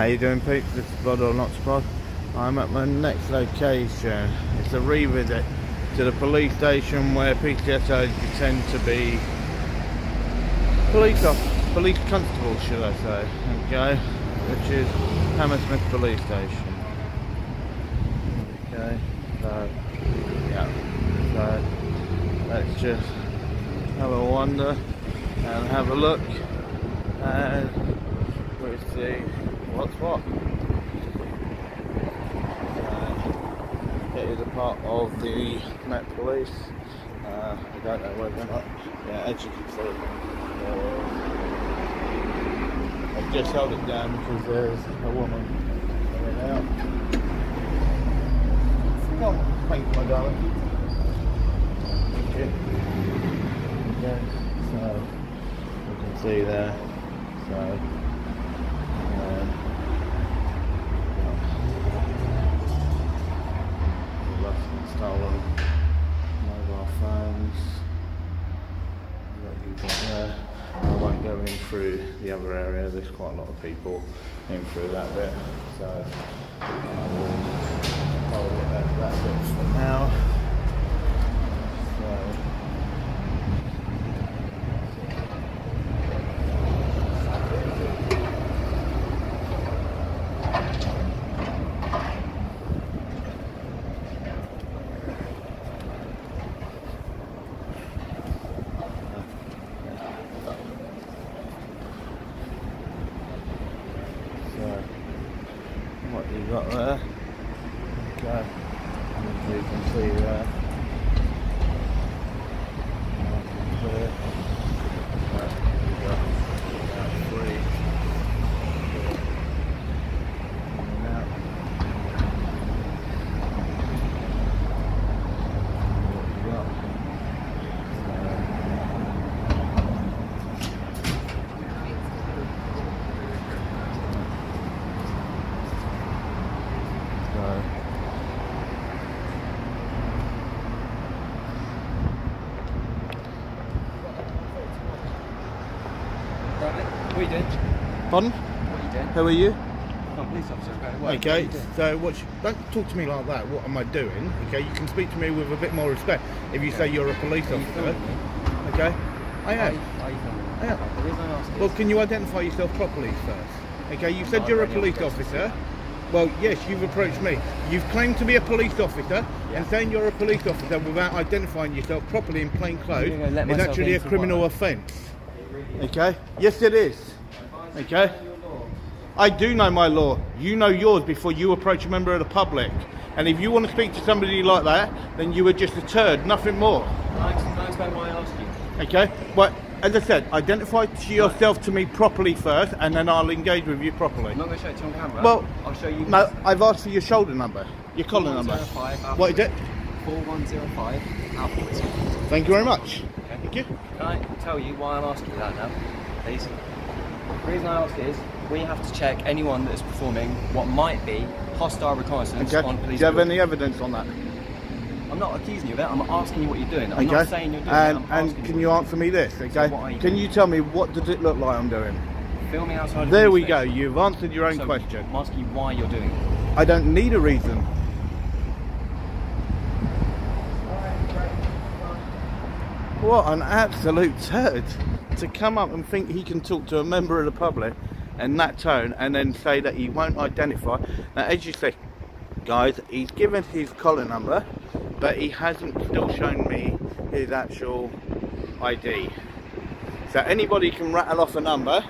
How you doing, peeps? This is Blood or Not Spot. I'm at my next location. It's a revisit to the police station where PCSOs pretend to be police constables, should I say, okay, which is Hammersmith Police Station. Okay, so yeah, so let's just have a wander and have a look and we'll see what's what. It is a part of the Met Police. I don't know whether or not, yeah, as you can see, I've just held it down because there's a woman coming out. Come on, thank you, my darling. Thank you. Okay, so you can see there. So lost and stolen mobile phones. I won't go in through the other area. There's quite a lot of people in through that bit, so I will hold it at that bit for now. So what you got there, okay, as you can see there, you got about 3 coming out. What you got? What are you doing? Pardon? What are you doing? Who are you? I'm a police officer. Okay, so don't talk to me like that. What am I doing? Okay, you can speak to me with a bit more respect if you say you're a police officer. Okay, I am. Are you filming me? I am. The reason I ask is... Well, can you identify yourself properly first? Okay, you said you're a police officer. Well, yes, you've approached me. You've claimed to be a police officer, and saying you're a police officer without identifying yourself properly in plain clothes is actually a criminal offence. Okay? Yes, it is. Okay? I do know my law. You know yours before you approach a member of the public. And if you want to speak to somebody like that, then you are just a turd, nothing more. Can I explain why I asked you? Okay? Well, as I said, identify yourself to me properly first, and then I'll engage with you properly. I'm not going to show it to you on camera. Well, I'll show you. No, I've asked for your shoulder number, your collar number. 4105. What is it? 4105 Alpha. Thank you very much. Okay. Thank you. Can I tell you why I'm asking you that now, please? The reason I ask is we have to check anyone that is performing what might be hostile reconnaissance on police. Do you have any evidence on that? I'm not accusing you of it. I'm asking you what you're doing. I'm not saying you're doing it. And can you answer me this? Okay. So can you tell me what does it look like I'm doing? Filming outside. There we go. You've answered your own So question. I'm asking you why you're doing it. I don't need a reason. What an absolute turd to come up and think he can talk to a member of the public in that tone and then say that he won't identify. Now, as you say, guys, he's given his collar number, but he hasn't still shown me his actual ID. So anybody can rattle off a number.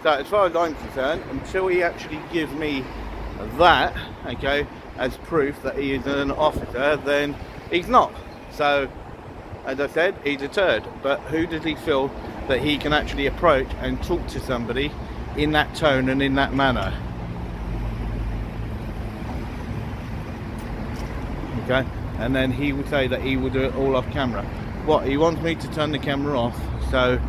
So as far as I'm concerned, until he actually gives me that, okay, as proof that he is an officer, then he's not. So, as I said, he's a turd. But who does he feel that he can actually approach and talk to somebody in that tone and in that manner? Okay, and then he will say that he will do it all off camera. What, he wants me to turn the camera off so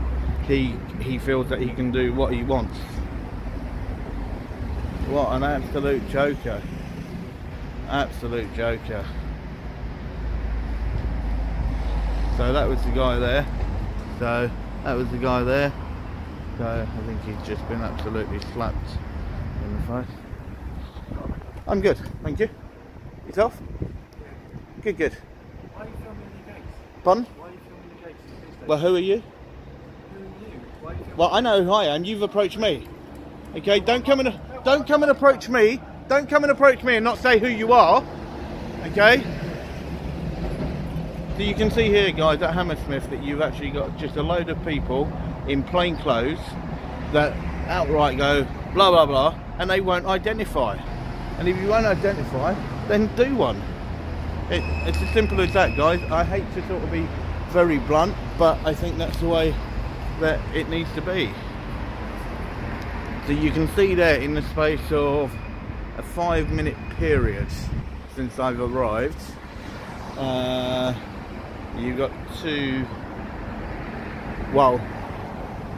he feels that he can do what he wants. What an absolute joker. Absolute joker. So that was the guy there. So that was the guy there. So I think he's just been absolutely slapped in the face. I'm good, thank you. Yourself? Good, good. Why are you filming the gates? Pardon? Why are you filming the gates? Of the police station? Well, who are you? Who are you? Why are you filming? Well, I know who I am. You've approached me. Okay, don't come and approach me. Don't come and approach me and not say who you are. Okay? So you can see here, guys, at Hammersmith that you've actually got just a load of people in plain clothes that outright go blah blah blah, and they won't identify. And if you won't identify, then do one. It's as simple as that, guys. I hate to sort of be very blunt, but I think that's the way that it needs to be. So you can see there, in the space of a 5-minute period since I've arrived, you've got two, well,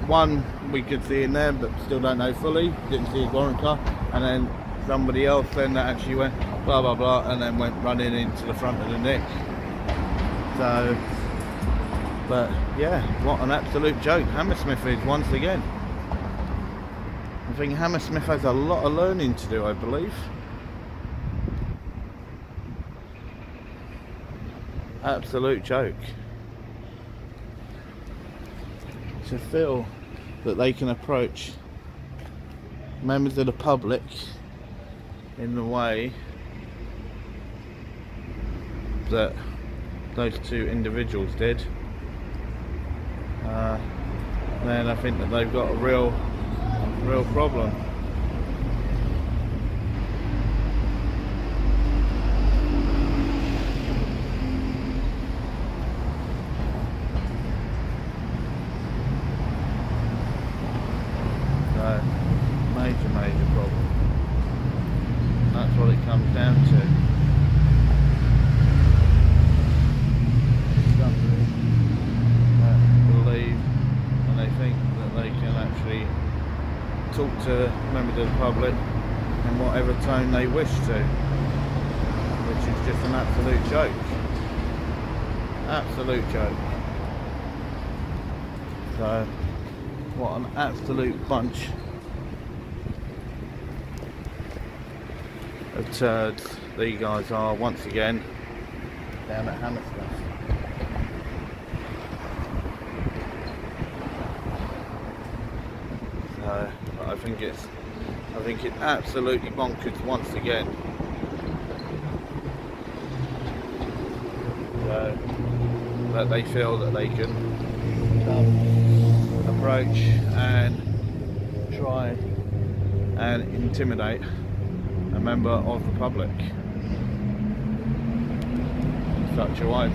one we could see in there but still don't know fully, didn't see his warrant car, and then somebody else then that actually went blah blah blah and then went running into the front of the nick. So, but yeah, what an absolute joke Hammersmith is once again. I think Hammersmith has a lot of learning to do, I believe. Absolute joke. To feel that they can approach members of the public in the way that those two individuals did, then I think that they've got a real problem. So, major problem. That's what it comes down to. Somebody that believe and they think that they can actually talk to members of the public in whatever tone they wish to, which is just an absolute joke. Absolute joke. So, what an absolute bunch of turds these guys are once again down at Hammersmith. So I think it's absolutely bonkers once again. So that they feel that they can approach and try and intimidate a member of the public in such a way.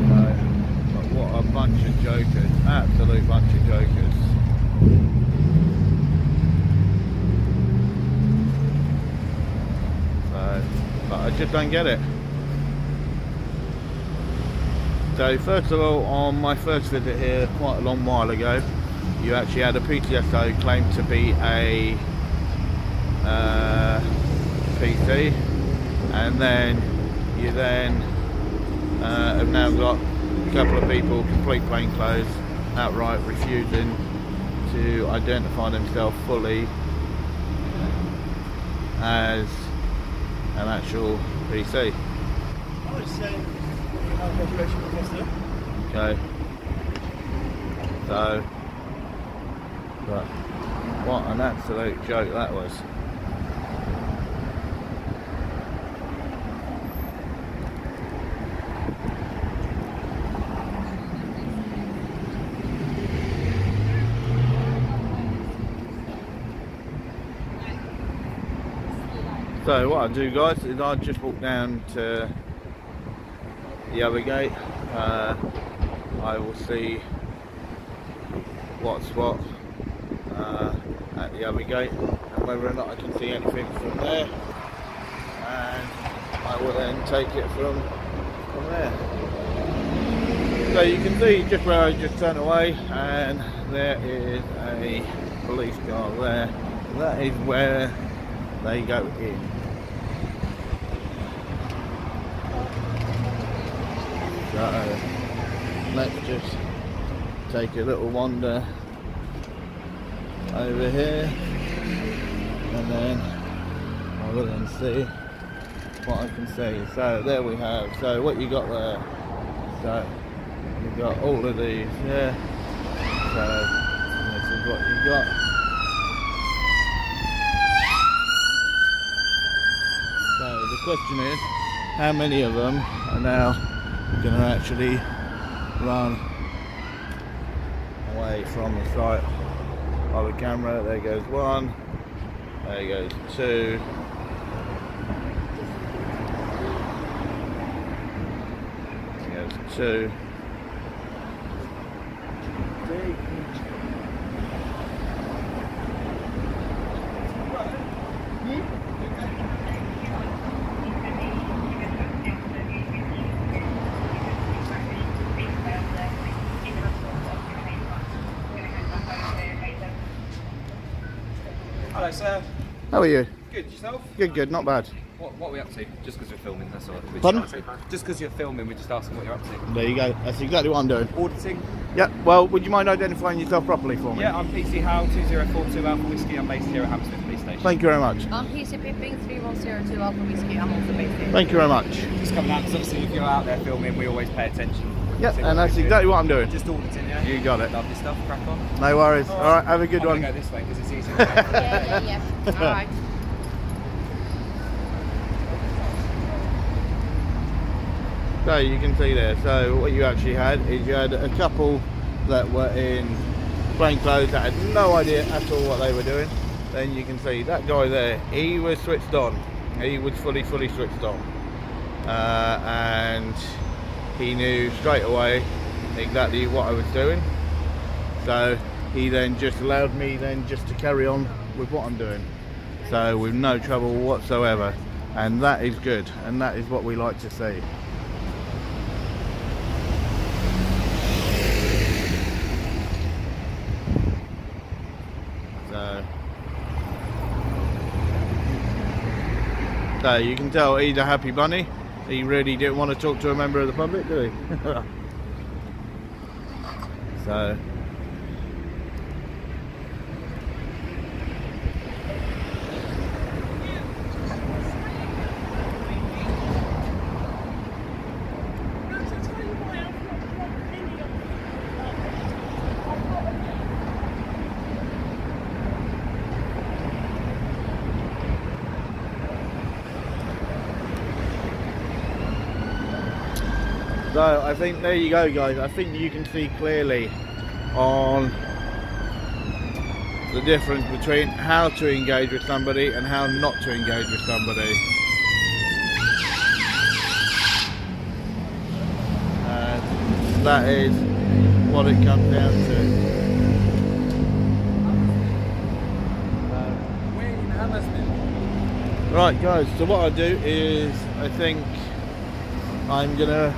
But what a bunch of jokers, absolute bunch of jokers. So, but I just don't get it. So first of all, on my first visit here quite a long while ago, you actually had a PTSO claim to be a PT, and then you have now got a couple of people, complete plainclothes, outright refusing to identify themselves fully as an actual PC. I was saying our cooperation with yesterday. Okay. So, but what an absolute joke that was. So what I do, guys, is I just walk down to the other gate. I will see what's what at the other gate and whether or not I can see anything from there, and I will then take it from there. So you can see just where I just turned away, and there is a police car there. That is where they go in. So let's just take a little wander over here. and then I will then see what I can see. So there we have. So what you got there? So you've got all of these, yeah. So this is what you've got. So the question is, how many of them are now going to actually run away from the sight of the camera? There goes one, there goes two, there goes two. Hello, sir. How are you? Good, yourself? Good, not bad. What are we up to? Just because we're filming, that's all. Pardon? Just because you're filming, we're just asking what you're up to. There you go. That's exactly what I'm doing. Auditing? Yeah, well, would you mind identifying yourself properly for me? Yeah, I'm PC Howe 2042 Alpha Whiskey. I'm based here at Hammersmith Police Station. Thank you very much. I'm PC Pipping 3102 Alpha Whiskey. I'm also based here. Thank you very much. Just coming out because obviously if you're out there filming, we always pay attention. Yep, and that's exactly what I'm doing. Just auditing, yeah? You got it. Lovely stuff, crack on. No worries. All right, have a good one. I'm going to go this way because it's easier. Yeah. Alright. So you can see there, so what you actually had is you had a couple that were in plain clothes that had no idea at all what they were doing. Then you can see that guy there, he was switched on. He was fully switched on. And he knew straight away exactly what I was doing. So he then just allowed me then just to carry on with what I'm doing. So with no trouble whatsoever. And that is good, and that is what we like to see. So you can tell he's a happy bunny. He really didn't want to talk to a member of the public, did he? So So I think there you go, guys. I think you can see clearly on the difference between how to engage with somebody and how not to engage with somebody. And that is what it comes down to. Right, guys, so what I do is I think I'm gonna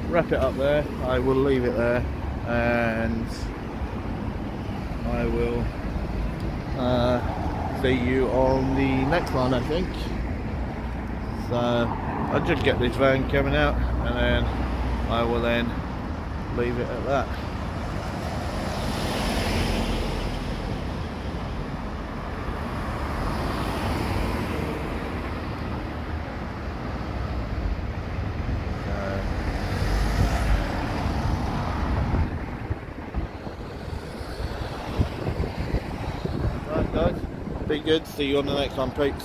wrap it up there. I will leave it there and I will see you on the next one, I think. So I'll just get this van coming out and then I will then leave it at that. Be good, see you on the next one, peeps.